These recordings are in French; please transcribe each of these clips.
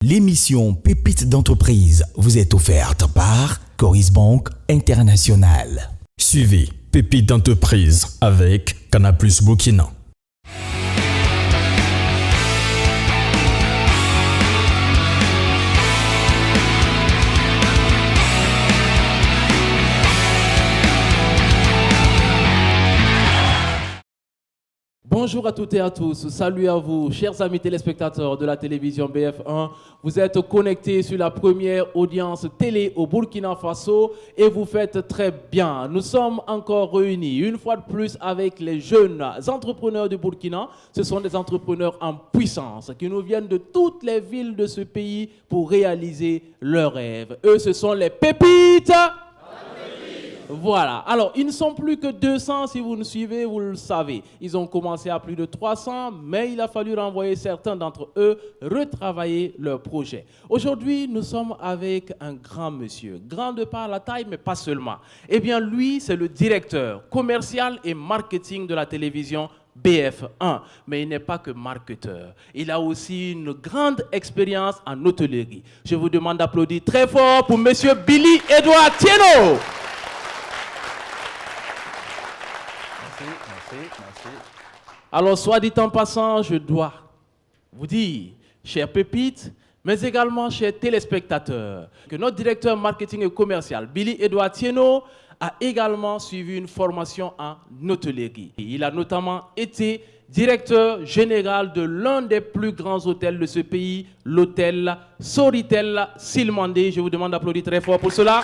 L'émission Pépites d'entreprise vous est offerte par Coris Bank International. Suivez Pépites d'entreprise avec Canal+ Burkina. Bonjour à toutes et à tous, salut à vous, chers amis téléspectateurs de la télévision BF1. Vous êtes connectés sur la première audience télé au Burkina Faso et vous faites très bien. Nous sommes encore réunis une fois de plus avec les jeunes entrepreneurs du Burkina. Ce sont des entrepreneurs en puissance qui nous viennent de toutes les villes de ce pays pour réaliser leurs rêves. Eux, ce sont les pépites. Voilà. Alors, ils ne sont plus que 200, si vous nous suivez, vous le savez. Ils ont commencé à plus de 300, mais il a fallu renvoyer certains d'entre eux retravailler leur projet. Aujourd'hui, nous sommes avec un grand monsieur, grand de par la taille, mais pas seulement. Eh bien, lui, c'est le directeur commercial et marketing de la télévision BF1, mais il n'est pas que marketeur. Il a aussi une grande expérience en hôtellerie. Je vous demande d'applaudir très fort pour monsieur Billy Edouard Tieno. Merci. Alors, soit dit en passant, je dois vous dire, chers pépites, mais également chers téléspectateurs, que notre directeur marketing et commercial, Billy Edouard Tieno, a également suivi une formation en hôtellerie. Il a notamment été directeur général de l'un des plus grands hôtels de ce pays, l'hôtel Sofitel Silmandé. Je vous demande d'applaudir très fort pour cela.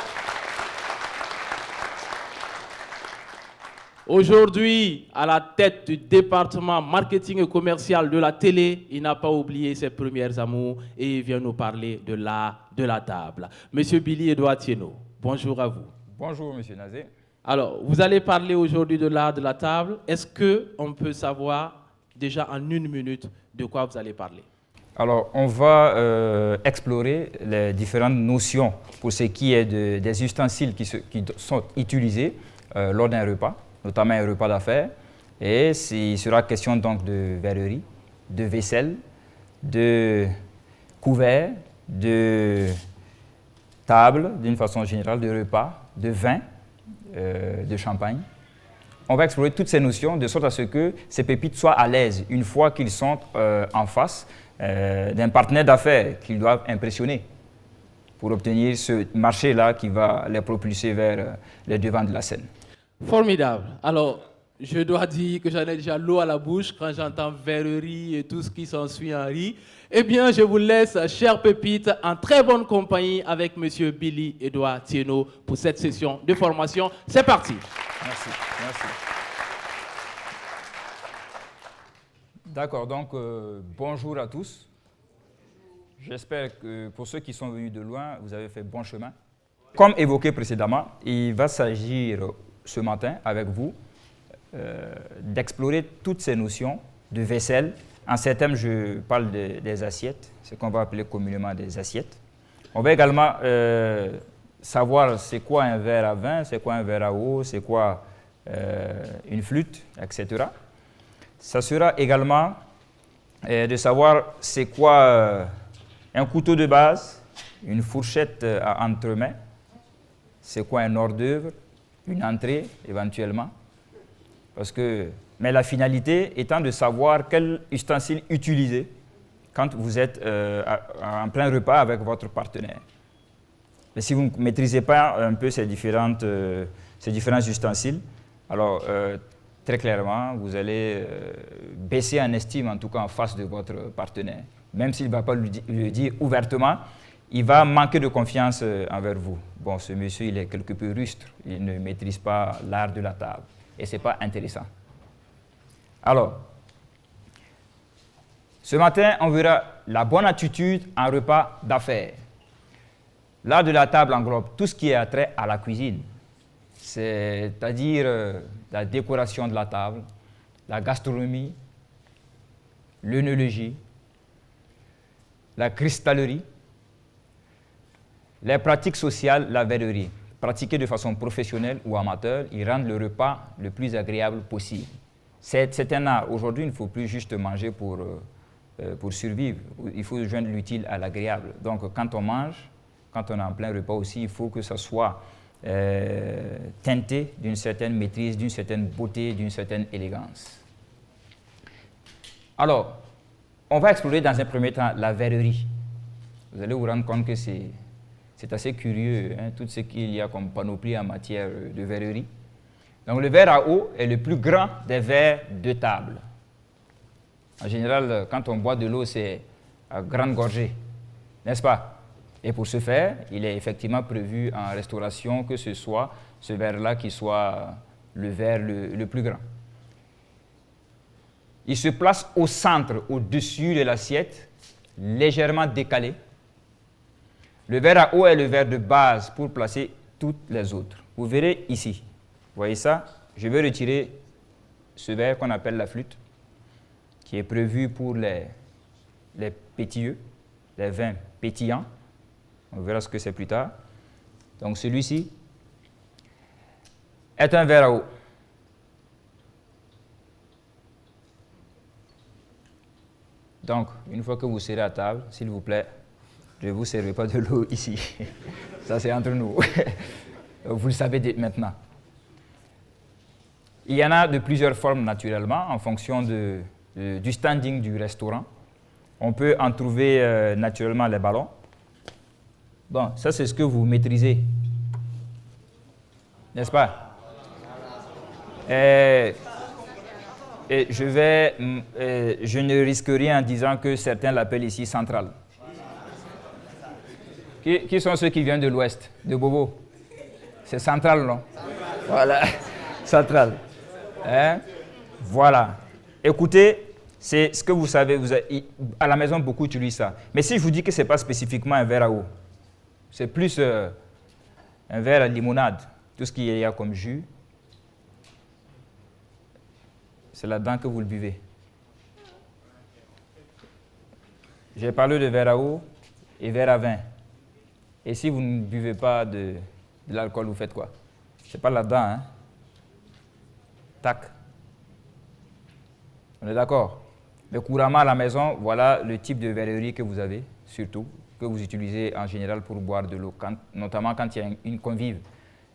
Aujourd'hui, à la tête du département marketing et commercial de la télé, il n'a pas oublié ses premiers amours et il vient nous parler de l'art de la table. Monsieur Billy Edouard Tieno, bonjour à vous. Bonjour, monsieur Nazé. Alors, vous allez parler aujourd'hui de l'art de la table. Est-ce qu'on peut savoir déjà en une minute de quoi vous allez parler? Alors, on va explorer les différentes notions pour ce qui est des ustensiles qui sont utilisés lors d'un repas, notamment un repas d'affaires. Et il sera question donc de verrerie, de vaisselle, de couverts, de table d'une façon générale, de repas, de vin, de champagne. On va explorer toutes ces notions de sorte à ce que ces pépites soient à l'aise une fois qu'ils sont en face d'un partenaire d'affaires qu'ils doivent impressionner pour obtenir ce marché-là qui va les propulser vers les devants de la scène. Formidable. Alors, je dois dire que j'en ai déjà l'eau à la bouche quand j'entends verrerie et tout ce qui s'ensuit en riz. Eh bien, je vous laisse, chers pépites, en très bonne compagnie avec monsieur Billy Edouard Tieno pour cette session de formation. C'est parti. Merci. D'accord, donc bonjour à tous. J'espère que pour ceux qui sont venus de loin, vous avez fait bon chemin. Comme évoqué précédemment, il va s'agir ce matin avec vous d'explorer toutes ces notions de vaisselle. En ces thèmes, je parle des assiettes, ce qu'on va appeler communément des assiettes. On va également savoir c'est quoi un verre à vin, c'est quoi un verre à eau, c'est quoi une flûte, etc. Ça sera également de savoir c'est quoi un couteau de base, une fourchette à entremets, c'est quoi un hors d'œuvre, une entrée éventuellement. Mais la finalité étant de savoir quel ustensile utiliser quand vous êtes en plein repas avec votre partenaire. Mais si vous ne maîtrisez pas un peu ces différents ustensiles, alors très clairement, vous allez baisser en estime, en tout cas en face de votre partenaire. Même s'il ne va pas le dire ouvertement, il va manquer de confiance envers vous. Bon, ce monsieur, il est quelque peu rustre, il ne maîtrise pas l'art de la table. Et ce n'est pas intéressant. Alors, ce matin, on verra la bonne attitude en repas d'affaires. L'art de la table englobe tout ce qui est attrait à la cuisine, c'est-à-dire la décoration de la table, la gastronomie, l'œnologie, la cristallerie, les pratiques sociales, la verrerie. Pratiquées de façon professionnelle ou amateur, ils rendent le repas le plus agréable possible. C'est un art. Aujourd'hui, il ne faut plus juste manger pour pour survivre. Il faut joindre l'utile à l'agréable. Donc, quand on mange, quand on est en plein repas aussi, il faut que ça soit teinté d'une certaine maîtrise, d'une certaine beauté, d'une certaine élégance. Alors, on va explorer dans un premier temps la verrerie. Vous allez vous rendre compte que c'est assez curieux, hein, tout ce qu'il y a comme panoplie en matière de verrerie. Donc, le verre à eau est le plus grand des verres de table. En général, quand on boit de l'eau, c'est à grande gorgée, n'est-ce pas? Et pour ce faire, il est effectivement prévu en restauration que ce soit ce verre-là qui soit le verre le plus grand. Il se place au centre, au-dessus de l'assiette, légèrement décalé. Le verre à eau est le verre de base pour placer toutes les autres. Vous verrez ici, vous voyez ça? Je vais retirer ce verre qu'on appelle la flûte, qui est prévu pour les pétilleux, les vins pétillants. On verra ce que c'est plus tard. Donc celui-ci est un verre à eau. Donc, une fois que vous serez à table, s'il vous plaît, ne vous servez pas de l'eau ici. Ça, c'est entre nous. Vous le savez maintenant. Il y en a de plusieurs formes naturellement, en fonction du standing du restaurant. On peut en trouver naturellement les ballons. Bon, ça c'est ce que vous maîtrisez, n'est-ce pas? Et je ne risque rien en disant que certains l'appellent ici centrale. Qui sont ceux qui viennent de l'ouest, de Bobo? C'est central, non? Voilà, central. Hein? Voilà. Écoutez, c'est ce que vous savez, à la maison, beaucoup utilisent ça. Mais si je vous dis que ce n'est pas spécifiquement un verre à eau, c'est plus un verre à limonade, tout ce qu'il y a comme jus, c'est là-dedans que vous le buvez. J'ai parlé de verre à eau et verre à vin. Et si vous ne buvez pas de l'alcool, vous faites quoi? C'est pas là-dedans, hein? Tac. On est d'accord? Mais couramment à la maison, voilà le type de verrerie que vous avez, surtout, que vous utilisez en général pour boire de l'eau, notamment quand il y a une convive,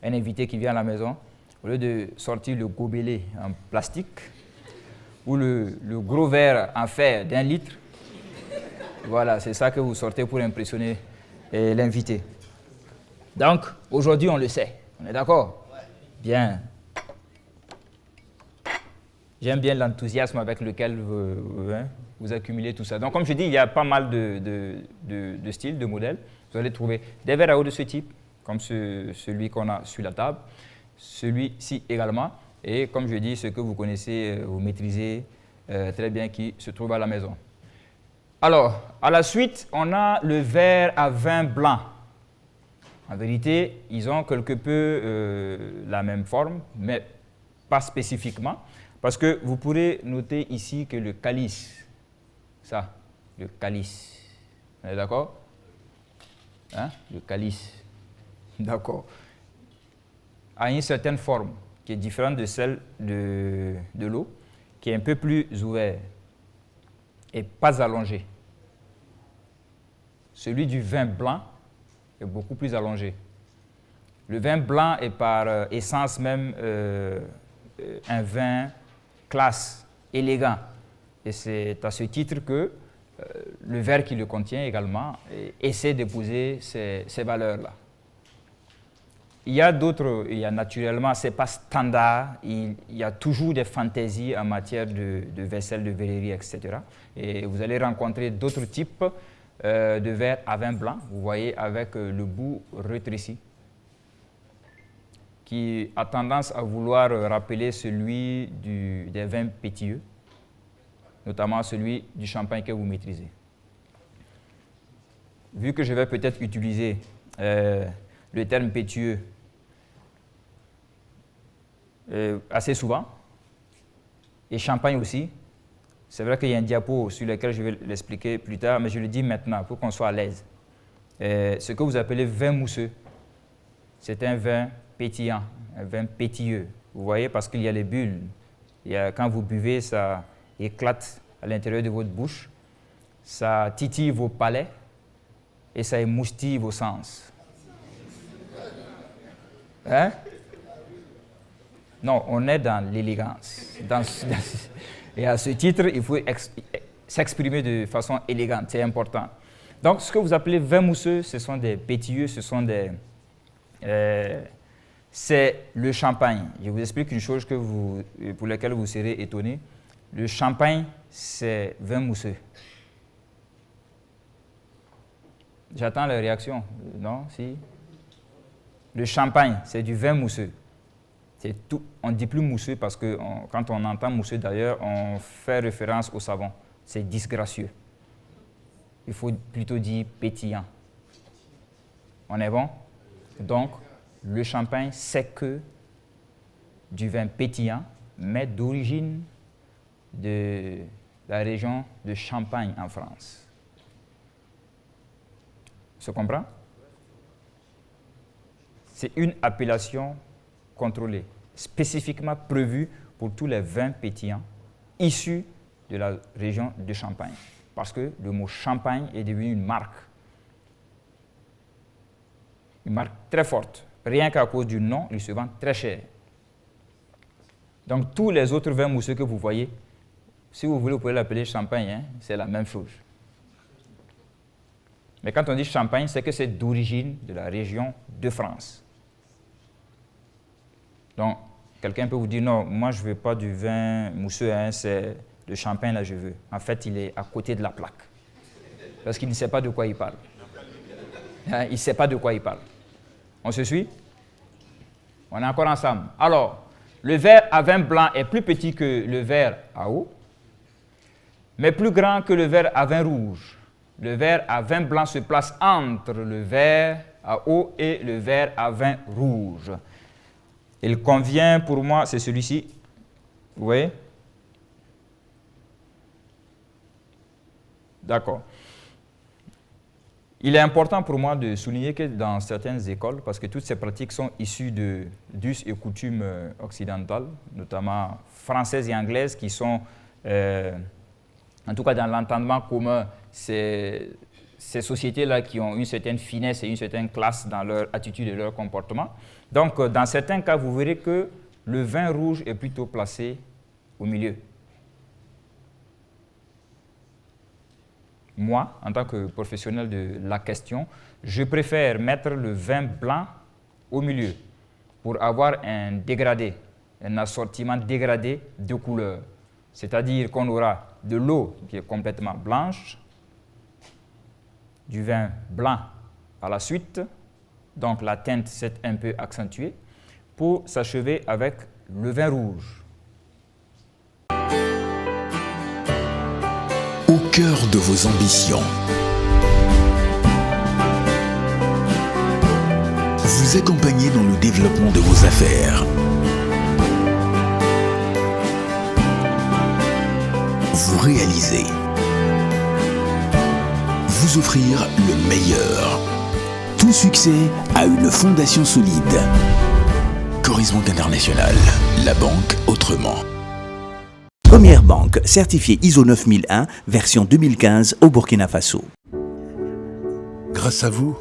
un invité qui vient à la maison, au lieu de sortir le gobelet en plastique ou le gros verre en fer d'1 litre, voilà, c'est ça que vous sortez pour impressionner l'invité. Donc, aujourd'hui, on le sait. On est d'accord? Bien. J'aime bien l'enthousiasme avec lequel vous accumulez tout ça. Donc, comme je dis, il y a pas mal de styles, de modèles. Vous allez trouver des verres à eau de ce type, comme celui qu'on a sur la table, celui-ci également, et comme je dis, ce que vous connaissez, vous maîtrisez très bien, qui se trouve à la maison. Alors, à la suite, on a le verre à vin blanc. En vérité, ils ont quelque peu la même forme, mais pas spécifiquement, parce que vous pourrez noter ici que le calice, ça, le calice, vous êtes d'accord? Hein? Le calice, d'accord, a une certaine forme qui est différente de celle de l'eau, qui est un peu plus ouvert et pas allongé. Celui du vin blanc est beaucoup plus allongé. Le vin blanc est par essence même un vin classe, élégant. Et c'est à ce titre que le verre qui le contient également essaie d'épouser ces valeurs-là. Il y a naturellement, ce n'est pas standard, il y a toujours des fantaisies en matière de vaisselle, de verrerie, etc. Et vous allez rencontrer d'autres types de verres à vin blanc, vous voyez, avec le bout rétréci, qui a tendance à vouloir rappeler celui des vins pétilleux, notamment celui du champagne que vous maîtrisez. Vu que je vais peut-être utiliser le terme pétilleux assez souvent, et champagne aussi, c'est vrai qu'il y a un diapo sur lequel je vais l'expliquer plus tard, mais je le dis maintenant pour qu'on soit à l'aise. Ce que vous appelez vin mousseux, c'est un vin pétillant, un vin pétilleux. Vous voyez, parce qu'il y a les bulles. Quand vous buvez, ça éclate à l'intérieur de votre bouche. ça titille vos palais et ça émoustille vos sens. Hein? Non, on est dans l'élégance. Et à ce titre, il faut s'exprimer de façon élégante, c'est important. Donc, ce que vous appelez vin mousseux, ce sont des pétilleux, ce sont des... c'est le champagne. Je vous explique une chose pour laquelle vous serez étonnés. Le champagne, c'est vin mousseux. J'attends la réaction. Non? Si? Le champagne, c'est du vin mousseux. C'est tout. On ne dit plus mousseux parce que quand on entend mousseux d'ailleurs, on fait référence au savon. C'est disgracieux. Il faut plutôt dire pétillant. On est bon? Donc, le champagne, c'est que du vin pétillant, mais d'origine de la région de Champagne en France. Se comprend? C'est une appellation contrôlée, spécifiquement prévue pour tous les vins pétillants issus de la région de Champagne. Parce que le mot Champagne est devenu une marque très forte. Rien qu'à cause du nom, il se vend très cher. Donc tous les autres vins mousseux que vous voyez, si vous voulez, vous pouvez l'appeler champagne, hein, c'est la même chose. Mais quand on dit champagne, c'est que c'est d'origine de la région de France. Donc, quelqu'un peut vous dire, non, moi je ne veux pas du vin mousseux, hein, c'est le champagne là je veux. En fait, il est à côté de la plaque. Parce qu'il ne sait pas de quoi il parle. Hein, il ne sait pas de quoi il parle. On se suit? On est encore ensemble. Alors, le verre à vin blanc est plus petit que le verre à eau, mais plus grand que le verre à vin rouge. Le verre à vin blanc se place entre le verre à eau et le verre à vin rouge. Il convient pour moi, c'est celui-ci. Vous voyez? D'accord. Il est important pour moi de souligner que dans certaines écoles, parce que toutes ces pratiques sont issues d'us et coutumes occidentales, notamment françaises et anglaises, qui sont, en tout cas dans l'entendement commun, ces sociétés-là qui ont une certaine finesse et une certaine classe dans leur attitude et leur comportement. Donc, dans certains cas, vous verrez que le vin rouge est plutôt placé au milieu. Moi, en tant que professionnel de la question, je préfère mettre le vin blanc au milieu pour avoir un dégradé, un assortiment dégradé de couleurs. C'est-à-dire qu'on aura de l'eau qui est complètement blanche, du vin blanc à la suite, donc la teinte s'est un peu accentuée, pour s'achever avec le vin rouge. Au cœur de vos ambitions. Vous accompagnez dans le développement de vos affaires. Vous réalisez. Vous offrir le meilleur. Tout succès a une fondation solide. Coris Banque International, la banque autrement. Première banque certifiée ISO 9001, version 2015 au Burkina Faso. Grâce à vous,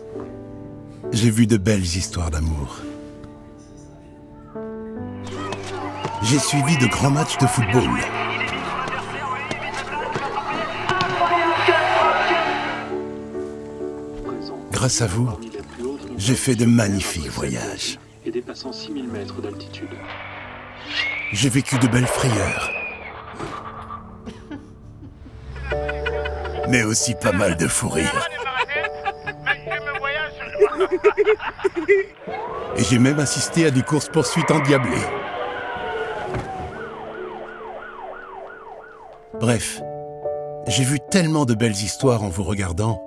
j'ai vu de belles histoires d'amour. J'ai suivi de grands matchs de football. Grâce à vous, j'ai fait de magnifiques voyages. Et dépassant 6000 mètres d'altitude. J'ai vécu de belles frayeurs. Mais aussi pas mal de fous rires. Et j'ai même assisté à des courses-poursuites endiablées. Bref, j'ai vu tellement de belles histoires en vous regardant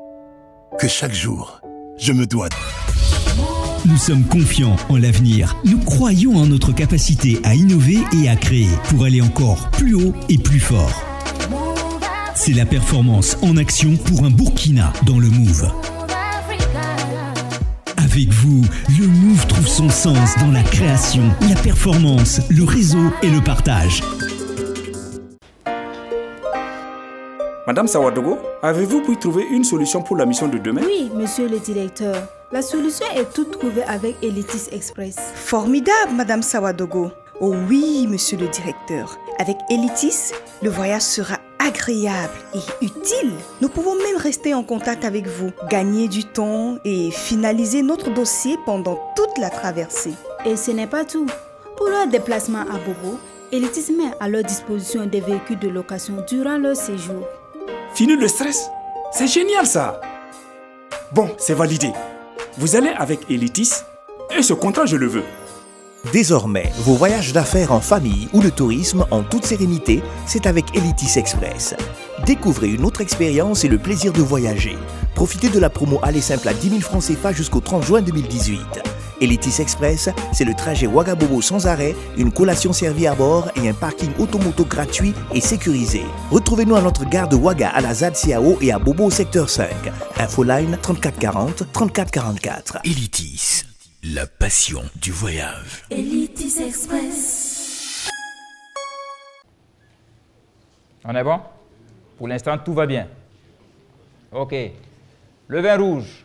que chaque jour, je me dois... Nous sommes confiants en l'avenir. Nous croyons en notre capacité à innover et à créer pour aller encore plus haut et plus fort. C'est la performance en action pour un Burkina dans le Move. Avec vous, le Move trouve son sens dans la création, la performance, le réseau et le partage. Madame Sawadogo, avez-vous pu trouver une solution pour la mission de demain? Oui, monsieur le directeur. La solution est toute trouvée avec Elitis Express. Formidable, Madame Sawadogo. Oh oui, monsieur le directeur. Avec Elitis, le voyage sera agréable et utile. Nous pouvons même rester en contact avec vous, gagner du temps et finaliser notre dossier pendant toute la traversée. Et ce n'est pas tout. Pour leur déplacement à Bobo, Elitis met à leur disposition des véhicules de location durant leur séjour. Fini le stress. C'est génial ça. Bon, c'est validé. Vous allez avec Elitis et ce contrat, je le veux. Désormais, vos voyages d'affaires en famille ou le tourisme en toute sérénité, c'est avec Elitis Express. Découvrez une autre expérience et le plaisir de voyager. Profitez de la promo aller simple à 10 000 francs CFA jusqu'au 30 juin 2018. Elitis Express, c'est le trajet Ouagabobo sans arrêt, une collation servie à bord et un parking automoto gratuit et sécurisé. Retrouvez-nous à notre gare de Ouaga à la ZAD Siao et à Bobo au secteur 5. Infoline 3440 3444. Elitis, la passion du voyage. Elitis Express. On est bon? Pour l'instant, tout va bien. OK. Le vin rouge.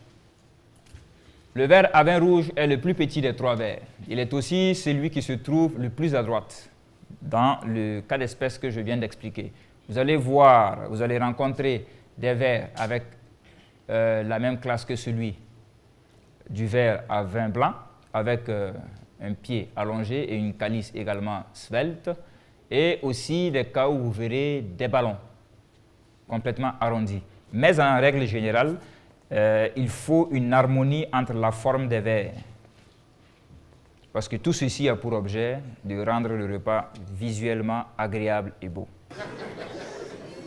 Le verre à vin rouge est le plus petit des 3 verres. Il est aussi celui qui se trouve le plus à droite dans le cas d'espèce que je viens d'expliquer. Vous allez voir, vous allez rencontrer des verres avec la même classe que celui du verre à vin blanc, avec un pied allongé et une calice également svelte, et aussi des cas où vous verrez des ballons complètement arrondis. Mais en règle générale, il faut une harmonie entre la forme des verres. Parce que tout ceci a pour objet de rendre le repas visuellement agréable et beau.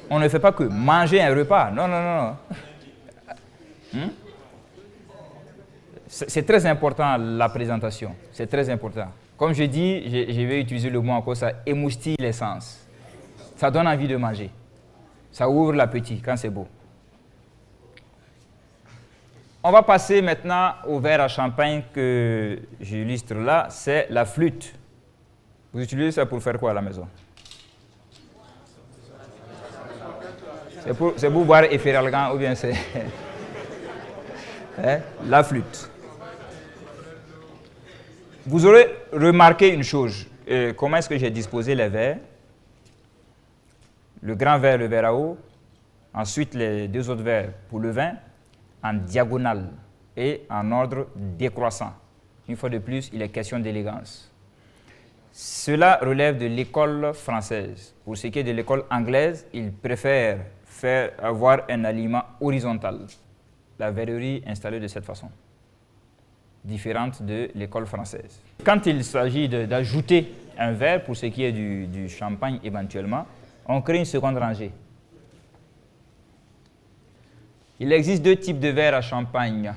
On ne fait pas que manger un repas. Non, non, non, non. C'est très important, la présentation. C'est très important. Comme je dis, je vais utiliser le mot encore, ça émoustille les sens. Ça donne envie de manger. Ça ouvre l'appétit quand c'est beau. On va passer maintenant au verre à champagne que j'illustre là, c'est la flûte. Vous utilisez ça pour faire quoi à la maison? C'est pour boire Efferalgan ou bien c'est... la flûte. Vous aurez remarqué une chose. Comment est-ce que j'ai disposé les verres? Le grand verre, le verre à eau. Ensuite, les 2 autres verres pour le vin, en diagonale et en ordre décroissant. Une fois de plus, il est question d'élégance. Cela relève de l'école française. Pour ce qui est de l'école anglaise, ils préfèrent avoir un aliment horizontal. La verrerie installée de cette façon, différente de l'école française. Quand il s'agit d'ajouter un verre, pour ce qui est du champagne éventuellement, on crée une seconde rangée. Il existe 2 types de verres à champagne,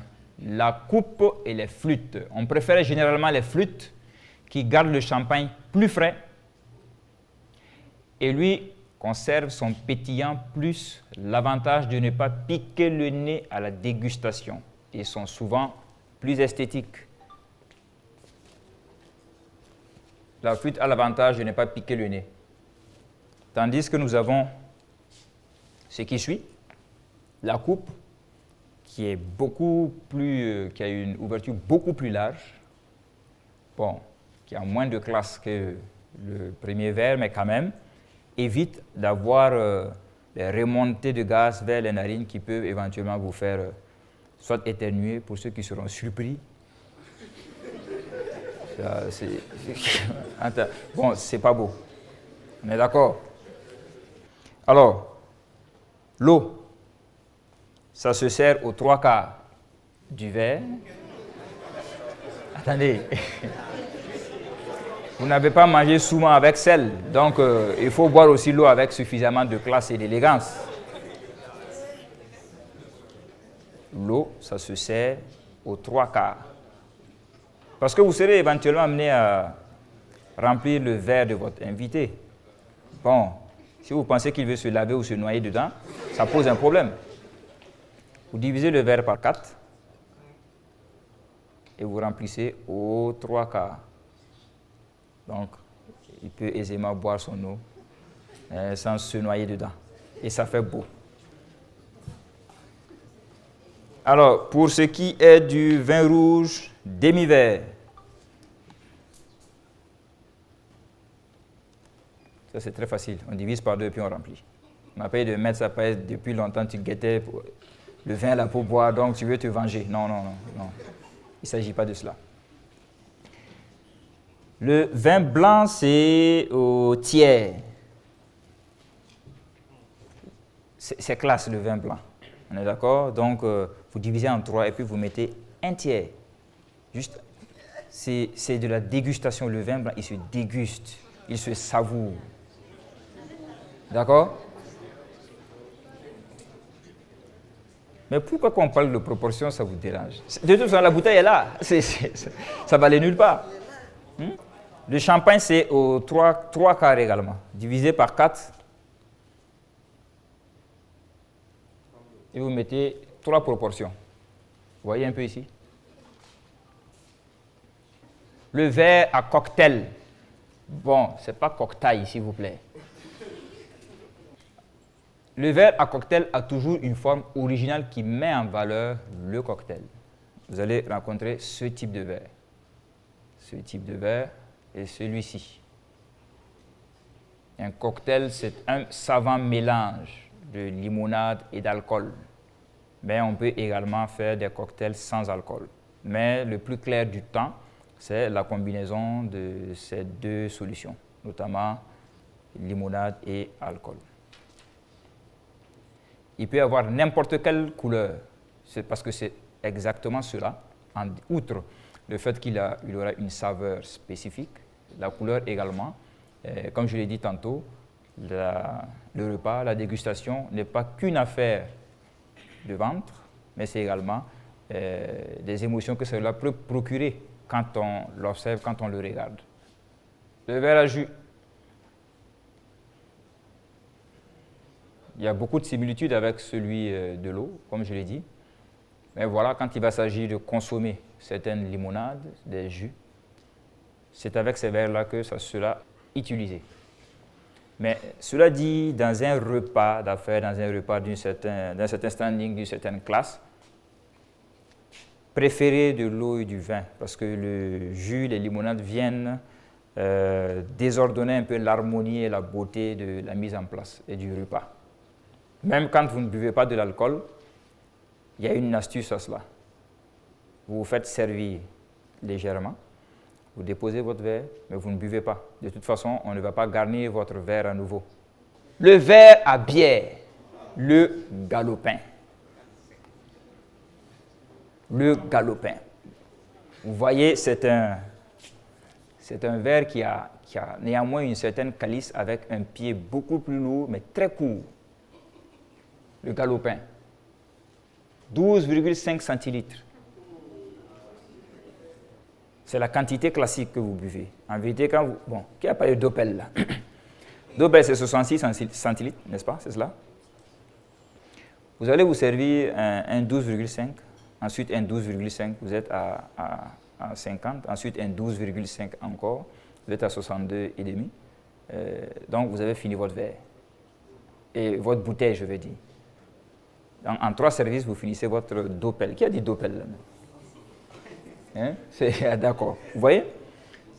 la coupe et les flûtes. On préfère généralement les flûtes qui gardent le champagne plus frais et lui conserve son pétillant plus l'avantage de ne pas piquer le nez à la dégustation et sont souvent plus esthétiques. La flûte a l'avantage de ne pas piquer le nez. Tandis que nous avons ce qui suit, la coupe, qui est qui a une ouverture beaucoup plus large, bon, qui a moins de classe que le premier verre, mais quand même, évite d'avoir des remontées de gaz vers les narines qui peuvent éventuellement vous faire soit éternuer, pour ceux qui seront surpris. Bon, c'est pas beau. On est d'accord? Alors, l'eau. Ça se sert aux 3/4 du verre. Attendez. Vous n'avez pas mangé souvent avec sel, donc il faut boire aussi l'eau avec suffisamment de classe et d'élégance. L'eau, ça se sert aux 3/4. Parce que vous serez éventuellement amené à remplir le verre de votre invité. Bon, si vous pensez qu'il veut se laver ou se noyer dedans, ça pose un problème. Vous divisez le verre par 4 et vous remplissez aux 3/4. Donc, il peut aisément boire son eau sans se noyer dedans. Et ça fait beau. Alors, pour ce qui est du vin rouge demi-verre, ça c'est très facile. On divise par 2 et puis on remplit. On n'a pas eu de mettre ça pas depuis longtemps, tu guettais pour le vin là pour boire, donc tu veux te venger. Non. Il ne s'agit pas de cela. Le vin blanc, c'est au tiers. C'est classe le vin blanc. On est d'accord? Donc, vous divisez en 3 et puis vous mettez un tiers. Juste, c'est de la dégustation. Le vin blanc, il se déguste, il se savoure. D'accord? Mais pourquoi quand on parle de proportion, ça vous dérange? De toute façon, la bouteille est là. Ça va aller nulle part. Le champagne, c'est au 3 quarts également, divisé par 4. Et vous mettez 3 proportions. Vous voyez un peu ici? Le verre à cocktail. Bon, ce n'est pas cocktail, s'il vous plaît. Le verre à cocktail a toujours une forme originale qui met en valeur le cocktail. Vous allez rencontrer ce type de verre. Ce type de verre et celui-ci. Un cocktail, c'est un savant mélange de limonade et d'alcool. Mais on peut également faire des cocktails sans alcool. Mais le plus clair du temps, c'est la combinaison de ces 2 solutions, notamment limonade et alcool. Il peut y avoir n'importe quelle couleur, c'est parce que c'est exactement cela, outre le fait qu'il aura une saveur spécifique, la couleur également. Comme je l'ai dit tantôt, le repas, la dégustation n'est pas qu'une affaire de ventre, mais c'est également des émotions que cela peut procurer quand on l'observe, quand on le regarde. Le verre à jus. Il y a beaucoup de similitudes avec celui de l'eau, comme je l'ai dit. Mais voilà, quand il va s'agir de consommer certaines limonades, des jus, c'est avec ces verres-là que ça sera utilisé. Mais cela dit, dans un repas d'affaires, dans un repas d'un certain standing, d'une certaine classe, préférez de l'eau et du vin, parce que le jus, les limonades viennent désordonner un peu l'harmonie et la beauté de la mise en place et du repas. Même quand vous ne buvez pas de l'alcool, il y a une astuce à cela. Vous vous faites servir légèrement, vous déposez votre verre, mais vous ne buvez pas. De toute façon, on ne va pas garnir votre verre à nouveau. Le verre à bière, le galopin. Le galopin. Vous voyez, c'est un verre qui a néanmoins une certaine calice avec un pied beaucoup plus lourd, mais très court. Le galopin. 12,5 centilitres. C'est la quantité classique que vous buvez. En vérité, quand vous... Bon, qui a parlé d'Opel là? D'Opel, c'est 66 centilitres, n'est-ce pas? C'est cela? Vous allez vous servir un 12,5, ensuite un 12,5, vous êtes à 50, ensuite un 12,5 encore, vous êtes à 62,5. Donc, vous avez fini votre verre. Et votre bouteille, je veux dire. Donc, en 3 services, vous finissez votre D'Opel. Qui a dit D'Opel là? Hein? D'accord. Vous voyez?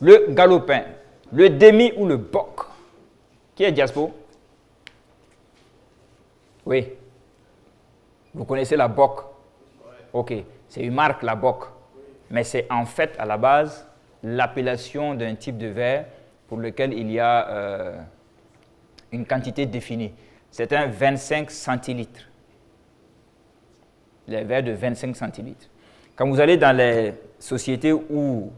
Le galopin, le demi ou le bock. Qui est Diaspo? Oui. Vous connaissez la bock? Ok. C'est une marque, la bock. Mais c'est en fait, à la base, l'appellation d'un type de verre pour lequel il y a une quantité définie. C'est un 25 centilitres. Les verres de 25 centilitres. Quand vous allez dans les sociétés où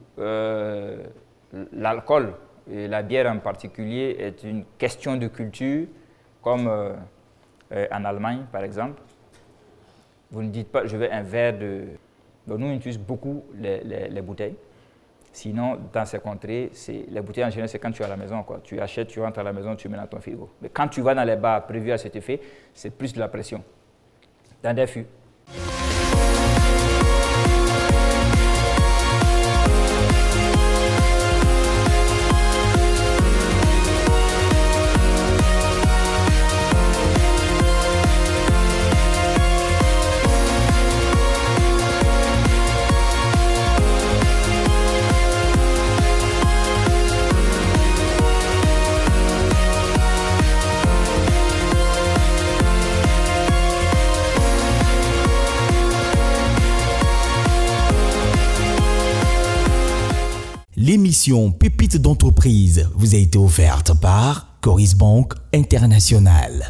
l'alcool, et la bière en particulier, est une question de culture, comme en Allemagne par exemple, vous ne dites pas je veux un verre de... Donc, nous on utilise beaucoup les bouteilles. Sinon, dans ces contrées, les bouteilles en général, c'est quand tu es à la maison, quoi. Tu achètes, tu rentres à la maison, tu mets dans ton frigo. Mais quand tu vas dans les bars prévus à cet effet, c'est plus de la pression. Dans des fûts. L'émission Pépites d'entreprise vous a été offerte par Coris Bank International.